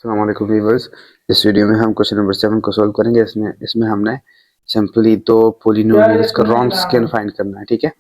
अस्सलाम वालेकुम व्यूअर्स। इस वीडियो में हम क्वेश्चन नंबर 7 को सॉल्व करेंगे। इसमें इसमें हमने सिंपली दो पोलिनोमियल्स का रॉन्स्कियन फाइंड करना है, ठीक है।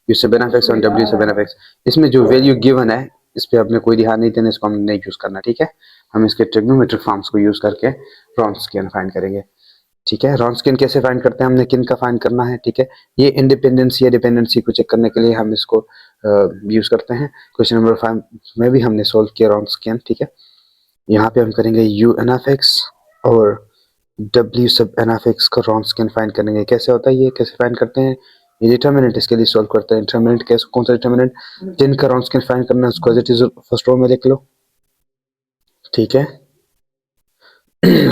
यू सेवन एफ एक्स और डब्ल्यू सेवन एफ एक्स। इसमें जो वैल्यू गिवन है इस पे आपने कोई ध्यान नहीं देना, इसको हम नहीं यूज करना, ठीक है। हम इसके ट्रिग्नोमेट्रिक फॉर्म्स को यूज करके रॉन्स्कियन फाइंड करेंगे, ठीक है। रॉन्स्कियन कैसे फाइंड करते हैं, हमने किन का फाइंड करना है, ठीक है। ये इंडिपेंडेंसी या डिपेंडेंसी को चेक करने के लिए हम इसको यूज करते हैं। क्वेश्चन नंबर 5 में भी हमने सोल्व किया रॉन्स्कियन, ठीक है। यहाँ पे हम करेंगे यू एन एफ एक्स और डब्ल्यू सब एन एफ एक्स का रॉन्स्कियन फाइंड करेंगे। कैसे होता है, ये कैसे फाइंड करते हैं, ये डिटर्मिनेंट इसके लिए सॉल्व करते हैं। डिटर्मिनेंट कैसे, कौन सा डिटर्मिनेंट, जिनका रॉन्स्कियन फाइंड करना है उसको as it is first row में लिख लो, ठीक है।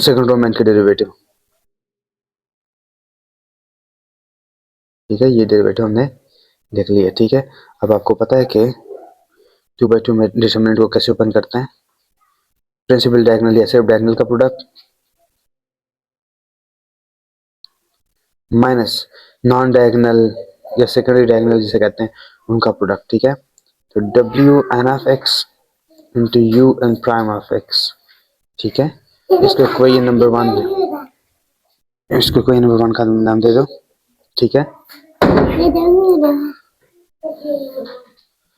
सेकंड रो में इनके डेरिवेटिव, ठीक है। ये डेरिवेटिव हमने लिख लिया, ठीक है। अब आपको पता है कि 2/2 में डिटर्मिनेंट को कैसे ओपन करते हैं, प्रिंसिपल डायगोनल या सिर्फ डायगोनल का प्रोडक्ट माइनस नॉन डायगोनल या सेकेंडरी डायगोनल जिसे कहते हैं उनका प्रोडक्ट, ठीक है। तो डब्ल्यू n of x into you n prime of x, ठीक है। इसको कोई नंबर 1, इसको कोई नंबर 1 का नाम दे दो, ठीक है।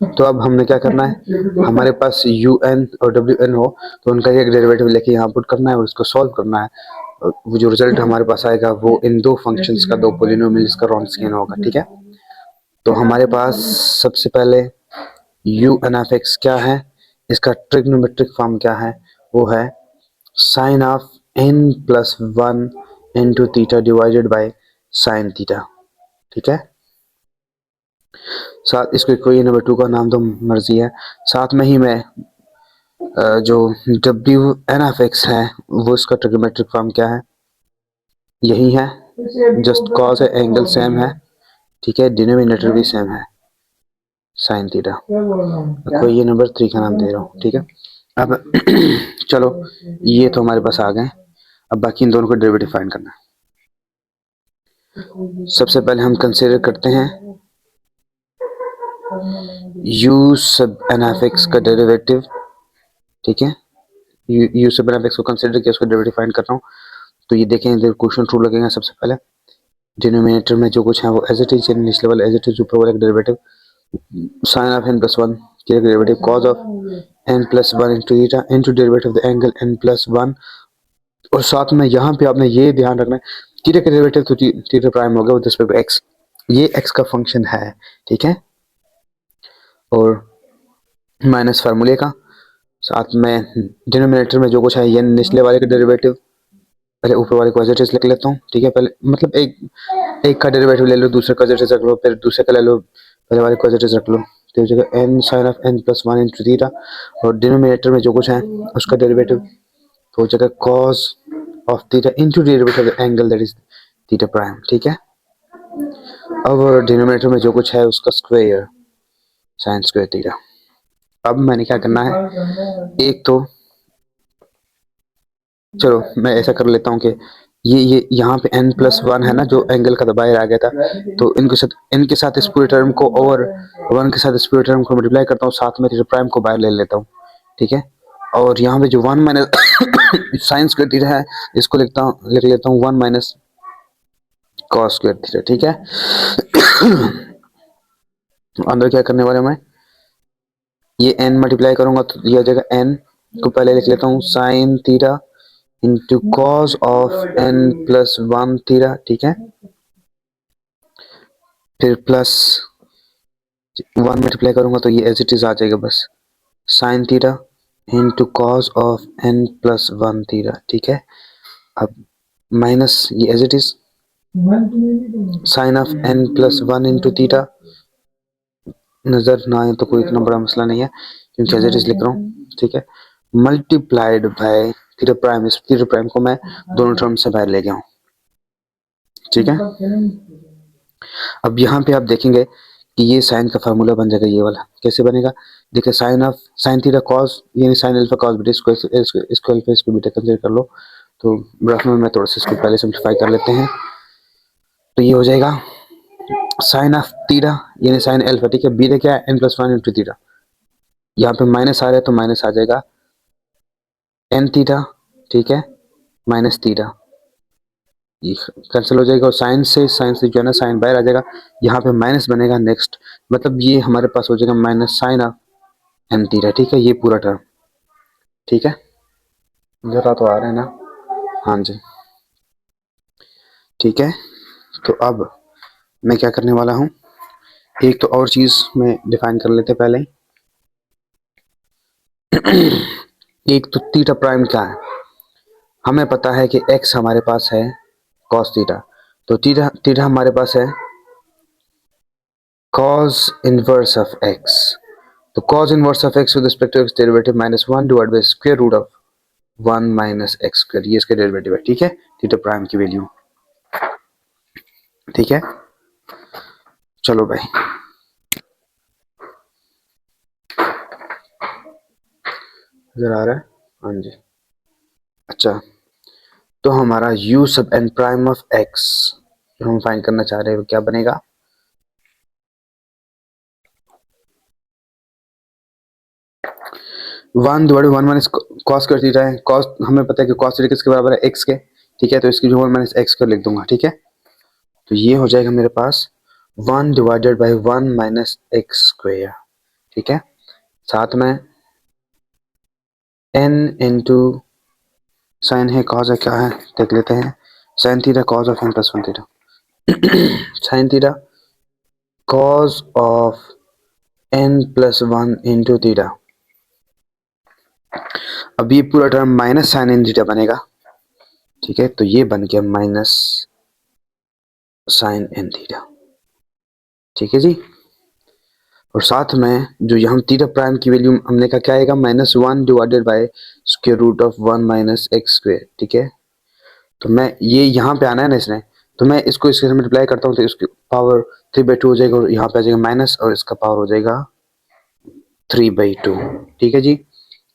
तो अब हमने क्या करना है, हमारे पास यू एन और डब्ल्यू एन हो तो उनका एक डेरिवेटिव लेके यहाँ पुट करना है और उसको सॉल्व करना है। वो जो रिजल्ट हमारे पास आएगा वो इन दो फंक्शंस का, दो पोलिनोमियल्स का रॉन्स्कियन होगा, ठीक है। तो हमारे पास सबसे पहले यू एन एफ एक्स क्या है, इसका ट्रिग्नोमेट्रिक फॉर्म क्या है, वो है sine of n plus 1 into theta divided by sine theta, ठीक है। साथ इसको कोई नंबर 2 का नाम तो मर्जी है। साथ में ही मैं जो डब्ल्यू एन एफ एक्स है वो इसका ट्रिग्नोमेट्रिक फॉर्म क्या है, यही है, जस्ट कॉज है, एंगल सेम है, ठीक है। डिनोमिनेटर भी सेम है, साइन थीटा। कोई ये नंबर 3 का नाम दे रहा हूँ, ठीक है। अब चलो ये तो हमारे पास आ गए। अब बाकी इन दोनों को डेरिवेटिव फाइंड करना है। सबसे पहले हम कंसीडर करते हैं u सब एन एफ एक्स का डेरिवेटिव, ठीक है। u सब एन एफ एक्स को कंसीडर किया, उसका डेरिवेटिव फाइंड कर रहा हूँ। तो ये देखें, इधर क्वेश्चन ट्रू लगेगा। सबसे पहले डिनोमिनेटर में जो कुछ है वो एज इट इज, निचले वाला एज इट इज, ऊपर वाला derivative sign of n plus 1 के derivative cause of n plus 1 into theta into derivative of the angle n plus 1। और साथ में यहाँ पे आपने ये ध्यान रखना है, थीटा का डेरिवेटिव तो थीटा प्राइम होगा विद रिस्पेक्ट टू x, ये x का फंक्शन है, ठीक है। और माइनस फार्मूले का, साथ में डिनोमिनेटर में जो कुछ है ये निचले वाले का डेरिवेटिव, पहले ऊपर वाले को एज इट इज लिख लेता हूँ, ठीक है। पहले मतलब एक का डेरिवेटिव ले लो, दूसरे का एज इट इज रख लो, फिर दूसरे का ले लो, पहले वाले को एज इट इज रख लो। तो जगह n sine of n plus 1 into theta, और डिनोमिनेटर में जो कुछ है उसका डेरिवेटिव, तो जगह cos of theta into derivative of the angle that is theta prime, ठीक है। अब डिनोमिनेटर में जो कुछ है उसका स्क्वायर, साइन स्क्वायर थीटा। अब मैंने क्या करना है, एक तो चलो मैं ऐसा कर लेता हूँ कि ये यहाँ पे n प्लस 1 है ना, जो एंगल का बाहर आ गया था, तो इनके साथ इस पूरे टर्म को और 1 के साथ इस पूरे टर्म को मल्टीप्लाई करता हूँ, साथ में थीटा प्राइम को बाहर ले लेता हूँ, ठीक है। और यहाँ पे जो 1 माइनस साइन स्क्वायर थीटा है इसको लिख लेता हूँ 1 माइनस कॉस स्क्वायर थीटा, ठीक है। अंदर क्या करने वाले मैं, ये n मल्टीप्लाई करूंगा तो यह जगह n को पहले लिख लेता हूँ sign theta into cos of n plus 1 theta, ठीक है। फिर प्लस 1 मल्टीप्लाई करूंगा तो ये एज इट इज आ जाएगा बस, sine theta into cos of n plus 1 theta, ठीक है। अब माइनस ये as it is sine of n plus 1 into theta, नजर ना आए तो कोई इतना बड़ा मसला नहीं है क्योंकि एज इट इज लिख रहा हूँ, ठीक है। मल्टीप्लाइड बाय थीटा प्राइम, इस थीटा प्राइम को मैं दोनों टर्म से बाहर ले गया हूँ, ठीक है। अब यहाँ पे आप देखेंगे कि ये साइन का फार्मूला बन जाएगा, ये वाला कैसे बनेगा, देखिए साइन थीटा कॉस यानी साइन अल्फा कॉस बीटा, इसको अल्फा इसको बीटा कंसीडर कर लो। तो रफ में मैं थोड़ा सा इसको पहले सिंप्लीफाई कर लेते हैं, तो ये हो जाएगा साइन ऑफ थीटा यानी साइन अल्फा, ठीक है। बीटा क्या है n प्लस 1 इंटू थीटा, यहाँ पे माइनस आ रहा है तो माइनस आ जाएगा एन थीटा, ठीक है, माइनस थीटा, ये कैंसिल हो जाएगा और साइन से जो है ना साइन बाहर आ जाएगा, यहाँ पे माइनस बनेगा नेक्स्ट, मतलब ये हमारे पास हो जाएगा minus sine of n theta, ठीक है, ये पूरा टर्म, ठीक है, जरा तो आ रहा है ना, हाँ जी, ठीक है। तो अब मैं क्या करने वाला हूँ, एक तो और चीज मैं डिफाइन कर लेते पहले। एक तो थीटा प्राइम क्या है, हमें पता है कि x हमारे पास है cos थीटा, तो थीटा थीटा हमारे पास है cos इनवर्स ऑफ x, तो cos inverse of x with respect to x derivative minus one divide by square root of one minus x square, ये इसका डेरिवेटिव है, ठीक है, थीटा प्राइम की वैल्यू, ठीक है। चलो भाई, नजर आ रहा है, हाँ जी। अच्छा, तो हमारा u सब n प्राइम ऑफ x जो हम फाइंड करना चाह रहे हैं वो क्या बनेगा, one divide one minus cos कर थीटा है, कॉस हमें पता है कि कॉस थीटा किसके बराबर है, एक्स के, ठीक है, तो इसकी जो वन माइनस एक्स कर लिख दूंगा, ठीक है, तो ये हो जाएगा मेरे पास one divided by one minus x square, ठीक है, साथ में n इंटू साइन है कॉस है क्या है देख लेते हैं, sine theta cos of n plus one theta, sine theta cos of n plus one into theta, अब ये पूरा term minus sine n theta बनेगा, ठीक है, तो ये बन गया माइनस साइन एन थीटा, ठीक है जी, और साथ में जो यहाँ थीटा प्राइम की वैल्यू हमने कहा क्या आएगा, minus one divided by square root of one minus x square, ठीक है, तो मैं ये यहाँ पे आना है ना इसने, तो मैं इसको इसके साथ मल्टीप्लाई करता हूँ तो इसकी पावर 3/2 हो जाएगा और यहाँ पे आ जाएगा माइनस और इसका पावर हो जाएगा 3/2, ठीक है जी,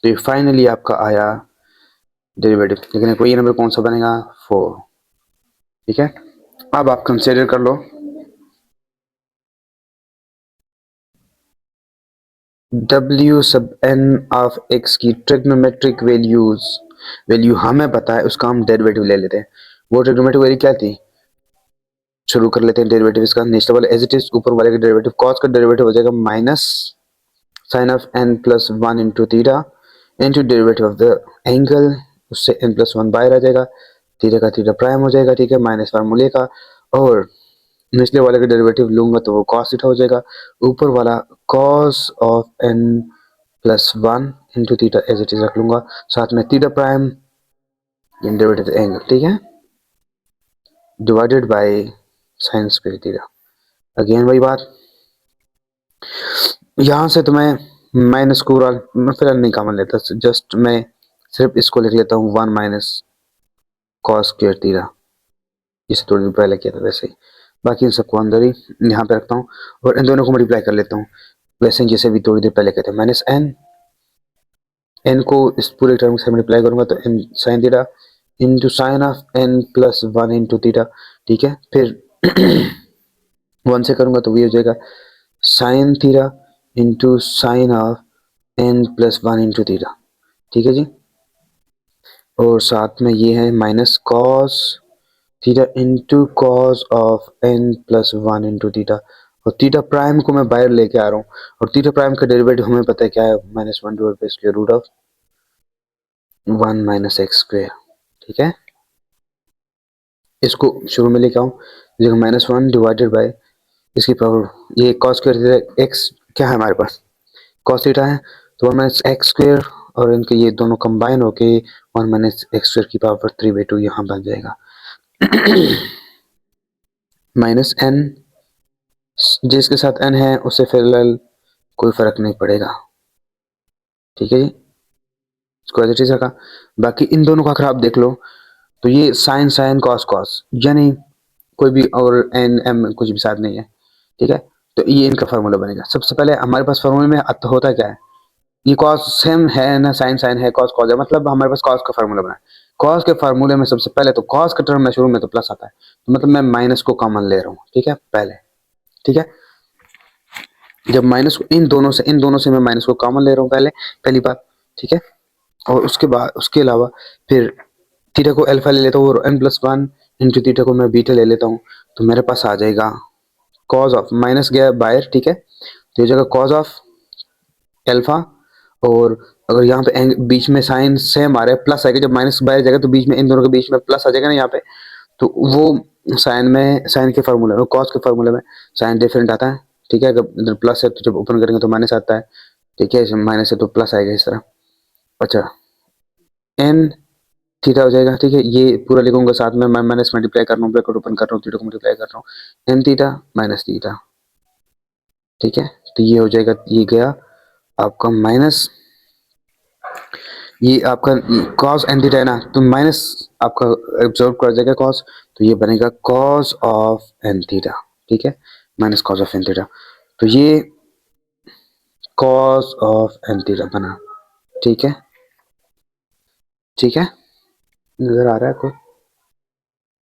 तो फाइनली आपका आया डेरिवेटिव, लेकिन कोई नंबर कौन सा बनेगा, 4, ठीक है। अब आप कंसिडर कर लो W सब n ऑफ x की ट्रिग्नोमेट्रिक वैल्यू हमें पता है, उसका हम डेरिवेटिव ले लेते हैं, वो ट्रिग्नोमेट्रिक वैल्यू क्या थी, शुरू कर लेते हैं डेरिवेटिव इसका, नीचे वाला एज इट इज, ऊपर वाले का डेरिवेटिव, cos का डेरिवेटिव हो जाएगा minus sine of n plus one into theta into derivative of the angle, उससे n प्लस वन बाहर आ जाएगा, थीटा का थीटा प्राइम हो जाएगा, ठीक है, माइनस फार्मूले का, और निचले वाले का डेरिवेटिव लूंगा तो वो cos थीटा हो जाएगा, ऊपर वाला cos of n plus one into theta as it is रख लूंगा, साथ में थीटा प्राइम डेरिवेटिव एंगल, ठीक है, divided by sine square theta, again वही बात, यहाँ से तो मैं माइनस को मैं फिलहाल नहीं कॉमन लेता, जस्ट मैं सिर्फ इसको लिख लेता हूँ one minus cos square theta, जिसे थोड़ी देर पहले किया था वैसे ही, बाकी इन सबको अंदर ही यहाँ पे रखता हूँ और इन दोनों को मल्टीप्लाई कर लेता हूँ, वैसे जैसे भी थोड़ी देर पहले कहते हैं, माइनस एन को इस पूरे टर्म से मल्टीप्लाई करूंगा तो n sine theta into sine of n plus one into theta, ठीक है, फिर वन से करूंगा तो ये हो जाएगा sine theta into sine of n plus one into theta, ठीक है जी, और साथ में ये है minus cos theta into cos of n plus one into theta, और थीटा प्राइम को मैं बाहर लेके आ रहा हूँ, और थीटा प्राइम का डेरिवेटिव हमें पता है क्या है, minus one divide by square root of one minus x square, ठीक है, इसको शुरू में लेके आऊँ, जगह माइनस वन डिवाइडेड बाई इसकी पावर, ये कॉस स्क्वायर एक्स क्या है हमारे पास, कॉस थीटा है, तो वन माइनस एक्स स्क्वायर और इनके ये दोनों कंबाइन होके वन माइनस एक्स स्क्वायर की पावर 3/2 यहाँ बन जाएगा, माइनस एन जिसके साथ एन है उससे फिलहाल कोई फर्क नहीं पड़ेगा, ठीक है जी, इसको एज इट इज रखा, बाकी इन दोनों का अगर आप देख लो तो ये साइन साइन कॉस कॉस, यानी कोई भी और एन एम कुछ भी साथ नहीं है, ठीक है, तो ये इनका फार्मूला बनेगा, सबसे पहले हमारे पास फार्मूले में होता क्या है, ये कॉस सेम है ना, साइन साइन है, कॉस कॉस है, मतलब हमारे पास कॉस का फार्मूला बना है, कॉस के फार्मूले में सबसे पहले तो कॉस का टर्म में शुरू में तो प्लस आता है, तो मतलब मैं माइनस को कॉमन ले रहा हूँ, ठीक है, पहले, ठीक है, जब माइनस को इन दोनों से मैं माइनस को कॉमन ले रहा हूँ पहले, पहली बात, ठीक है, और उसके अलावा फिर थीटा को अल्फा ले लेता हूँ और n+1 इंटू थीटा को मैं बीटा ले लेता हूँ, तो मेरे पास आ जाएगा कॉज ऑफ, माइनस गया बाहर, ठीक है, तो ये जगह कॉज ऑफ अल्फा, और अगर यहाँ पे बीच में साइन सेम आ रहा है, प्लस आएगा, जब माइनस बाहर जाएगा तो बीच में इन दोनों के बीच में प्लस आ जाएगा ना यहाँ पे, तो वो साइन के फार्मूले में, कॉस के फार्मूले में साइन डिफरेंट आता है, ठीक है, अगर इधर प्लस है तो जब ओपन करेंगे तो माइनस आता है, ठीक है, माइनस है तो प्लस आएगा इस तरह। अच्छा, एन थीटा हो जाएगा, ठीक है, ये पूरा लिखूंगा साथ में, मैं माइनस मल्टीप्लाई कर रहा हूँ, ब्रैकेट ओपन कर रहा हूँ, थीटा को मल्टीप्लाई कर रहा हूँ, एन थीटा माइनस थीटा, ठीक है, तो ये हो जाएगा, ये गया आपका माइनस, ये आपका कॉस एन थीटा है ना, तो माइनस आपका एब्जॉर्ब कर जाएगा कॉस, तो ये बनेगा कॉस ऑफ एन थीटा, ठीक है, minus cos of n theta, तो ये कॉस ऑफ एन थीटा बना, ठीक है, ठीक है, नजर आ रहा है आपको,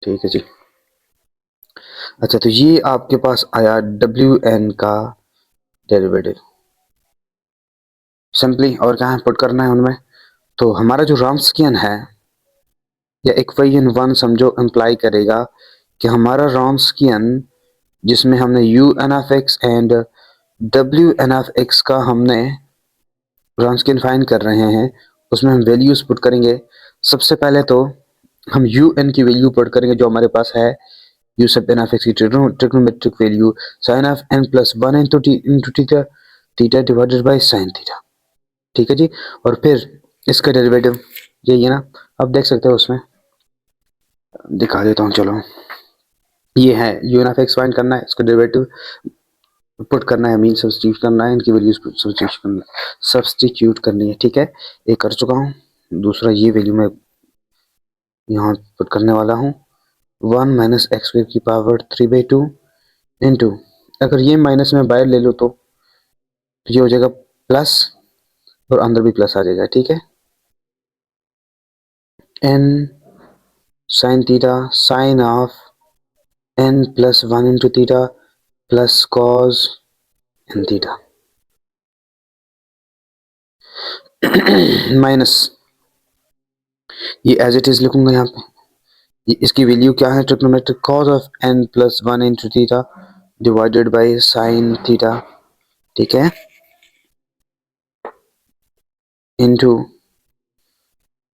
ठीक है जी। अच्छा, तो ये आपके पास आया डब्ल्यू एन का डेरिवेटिव, सिंपली और क्या है पुट करना है उनमें, तो हमारा जो रॉम्स्कियन है या इक्वेशन वन समझो इम्प्लाई करेगा कि हमारा रॉम्स्कियन जिसमें हमने U n of x and W n of x का हमने रॉम्स्कियन फाइंड कर रहे हैं, उसमें हम वैल्यूज पुट करेंगे। सबसे पहले तो हम यू एन की वैल्यू पुट करेंगे जो हमारे पास है, U sub n of x की trigonometric value sine of n plus one into theta, theta divided by sine theta, ठीक है जी, और फिर इसका डेरिवेटिव यही है ना, आप देख सकते हो, उसमें दिखा देता हूँ, चलो, ये है U n of x find करना है, इसका डेरिवेटिव पुट करना है, मीन सब्स्टिट्यूट करना है, इनकी वैल्यूज सब्स्टिट्यूट करनी है, ठीक है, ये कर चुका हूँ। दूसरा ये वैल्यू मैं यहाँ पुट करने वाला हूँ, 1 माइनस एक्स स्क्वायर की पावर 3/2 इंटू, अगर ये माइनस में बाहर ले लो तो ये हो जाएगा प्लस, और अंदर भी प्लस आ जाएगा, ठीक है, n sine theta sine of n plus one into theta plus cos n theta minus, ये एज इट इज लिखूंगा यहाँ पे, इसकी वैल्यू क्या है, trigonometric cos of n plus one into theta divided by sine theta, ठीक है, into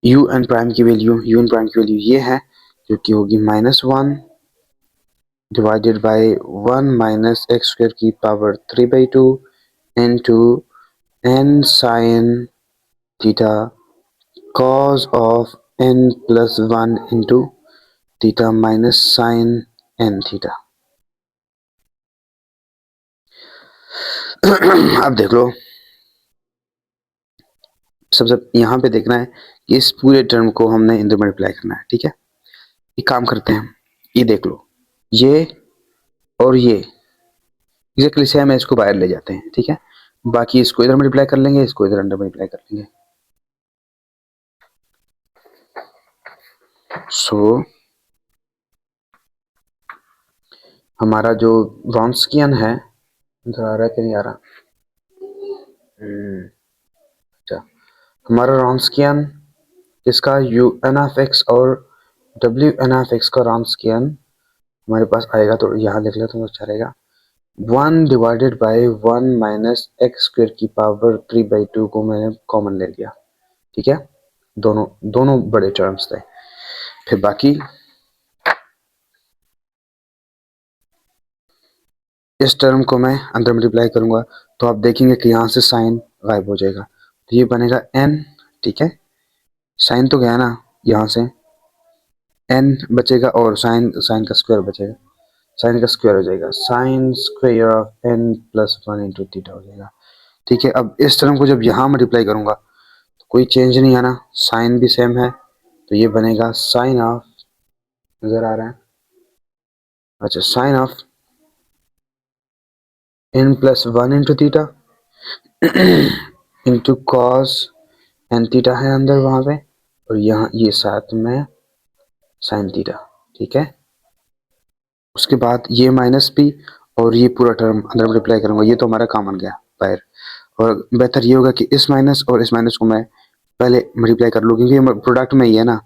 you n prime की वैल्यू, यू एन प्राइम की वैल्यू ये है जो कि होगी -1 divided by 1 minus x square की power 3/2 into n sine theta cos of n plus 1 into theta minus sine n theta. अब देख लो, सबसे यहाँ पे देखना है कि इस पूरे टर्म को हमने इंदर मल्टीप्लाई करना है, ठीक है, एक काम करते हैं, ये देख लो, ये और ये एग्जैक्टली सेम है, इसको बाहर ले जाते हैं, ठीक है, बाकी इसको इधर मल्टीप्लाई कर लेंगे, इसको इधर अंदर मल्टीप्लाई कर लेंगे, सो हमारा जो रॉन्स्कियन है, इधर आ रहा है कि नहीं आ रहा, अच्छा, हमारा रॉन्स्कियन इसका यू एन ऑफ एक्स और डब्ल्यू एन ऑफ एक्स का रॉन्स्कियन हमारे पास आएगा, तो यहाँ लिख लेते हैं तो अच्छा रहेगा, 1 divided by 1 minus x square की पावर 3/2 को मैंने कॉमन ले लिया, ठीक है, दोनों दोनों बड़े टर्म्स थे, फिर बाकी इस टर्म को मैं अंदर मल्टीप्लाई करूंगा, तो आप देखेंगे कि यहाँ से साइन गायब हो जाएगा, तो ये बनेगा n, ठीक है, साइन तो गया ना, यहाँ से n बचेगा और साइन साइन का स्क्वायर बचेगा, साइन का स्क्वायर हो जाएगा, sine square of n plus 1 into theta हो जाएगा, ठीक है। अब इस टर्म को जब यहाँ मल्टीप्लाई करूंगा तो कोई चेंज नहीं आना, साइन भी सेम है, तो ये बनेगा साइन ऑफ, नजर आ रहा है, अच्छा, sine of n plus 1 into theta into cos n theta है अंदर वहां पे, और यहाँ ये साथ में साइन थीटा, ठीक है, उसके बाद ये माइनस भी और ये पूरा टर्म अंदर मल्टीप्लाई करूंगा, ये तो हमारा कॉमन गया बाहर, और बेहतर ये होगा कि इस माइनस और इस माइनस को मैं पहले मल्टीप्लाई कर लो क्योंकि ये प्रोडक्ट में ही है ना,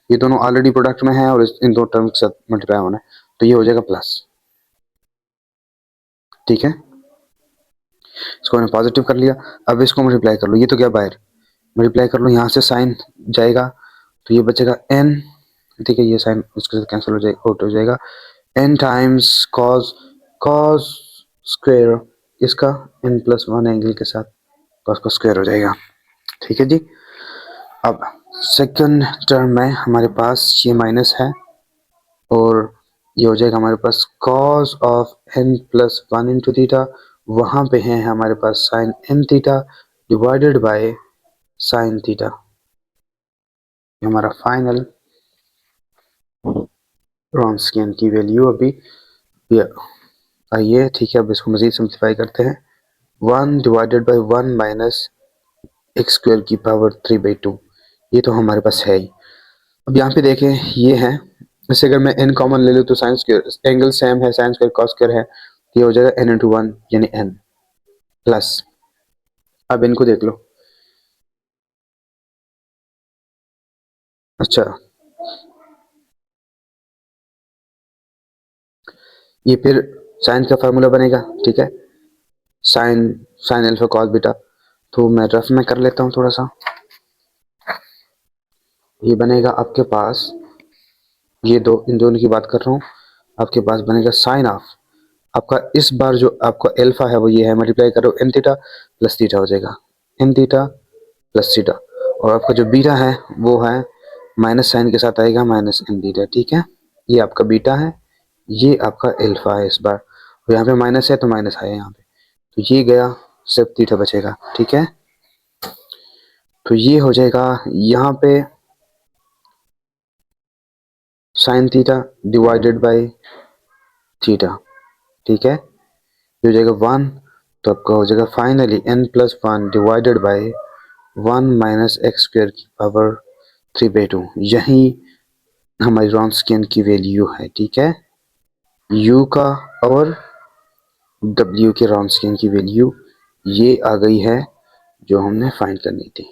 ये दोनों ऑलरेडी प्रोडक्ट में है और इन दो टर्म के साथ मल्टीप्लाई होना है, तो ये हो जाएगा प्लस। ठीक है, इसको मैंने पॉजिटिव कर लिया। अब इसको मल्टीप्लाई कर लो, ये तो क्या बाहर मल्टीप्लाई कर लो, यहाँ से साइन जाएगा तो ये बचेगा n। ठीक है, ये साइन इसके साथ कैंसिल हो जाएगा, आउट हो जाएगा। n times cos, cos square इसका n+1 एंगल के साथ कॉस का स्क्वायर हो जाएगा। ठीक है जी। अब सेकंड टर्म में हमारे पास ये माइनस है और ये हो जाएगा हमारे पास cos of n+1 into theta, वहाँ पे है हमारे पास sine n theta divided by sine theta. ये हमारा फाइनल रॉन्स्कियन की वैल्यू अभी आइए। ठीक है, अब इसको मज़ीद सिंप्लीफाई करते हैं। 1 divided by 1 minus x square की पावर 3/2, ये तो हमारे पास है ही। अब यहाँ पे देखें ये है, इससे अगर मैं n कॉमन ले लूँ तो साइन स्क्वायर एंगल सेम है, साइन स्क्वायर कॉस स्क्वायर है, तो ये हो जाएगा n इंटू 1 यानी n प्लस। अब इनको देख लो, अच्छा ये फिर साइन का फार्मूला बनेगा। ठीक है, sine sine alpha cos beta, तो मैं रफ में कर लेता हूँ थोड़ा सा। ये बनेगा आपके पास, ये दो इन दोनों की बात कर रहा हूँ, आपके पास बनेगा साइन ऑफ आपका इस बार जो आपका अल्फा है वो ये है, मल्टीप्लाई करो एन थीटा प्लस थीटा हो जाएगा, एन थीटा प्लस थीटा। और आपका जो बीटा है वो है माइनस साइन के साथ आएगा माइनस एन थीटा। ठीक है, ये आपका बीटा है, ये आपका अल्फा है इस बार, और यहाँ पे माइनस है तो माइनस आया यहाँ पे, तो ये गया, सिर्फ थीटा बचेगा। ठीक है, तो ये हो जाएगा यहाँ पे sine theta divided by theta. ठीक है, ये हो जाएगा 1, तो आपका हो जाएगा finally n+1 divided by 1 minus x square की पावर 3/2। यही हमारी रॉन्स्कियन की वैल्यू है। ठीक है, u का और w के रॉन्स्कियन की वैल्यू ये आ गई है जो हमने फाइंड करनी थी।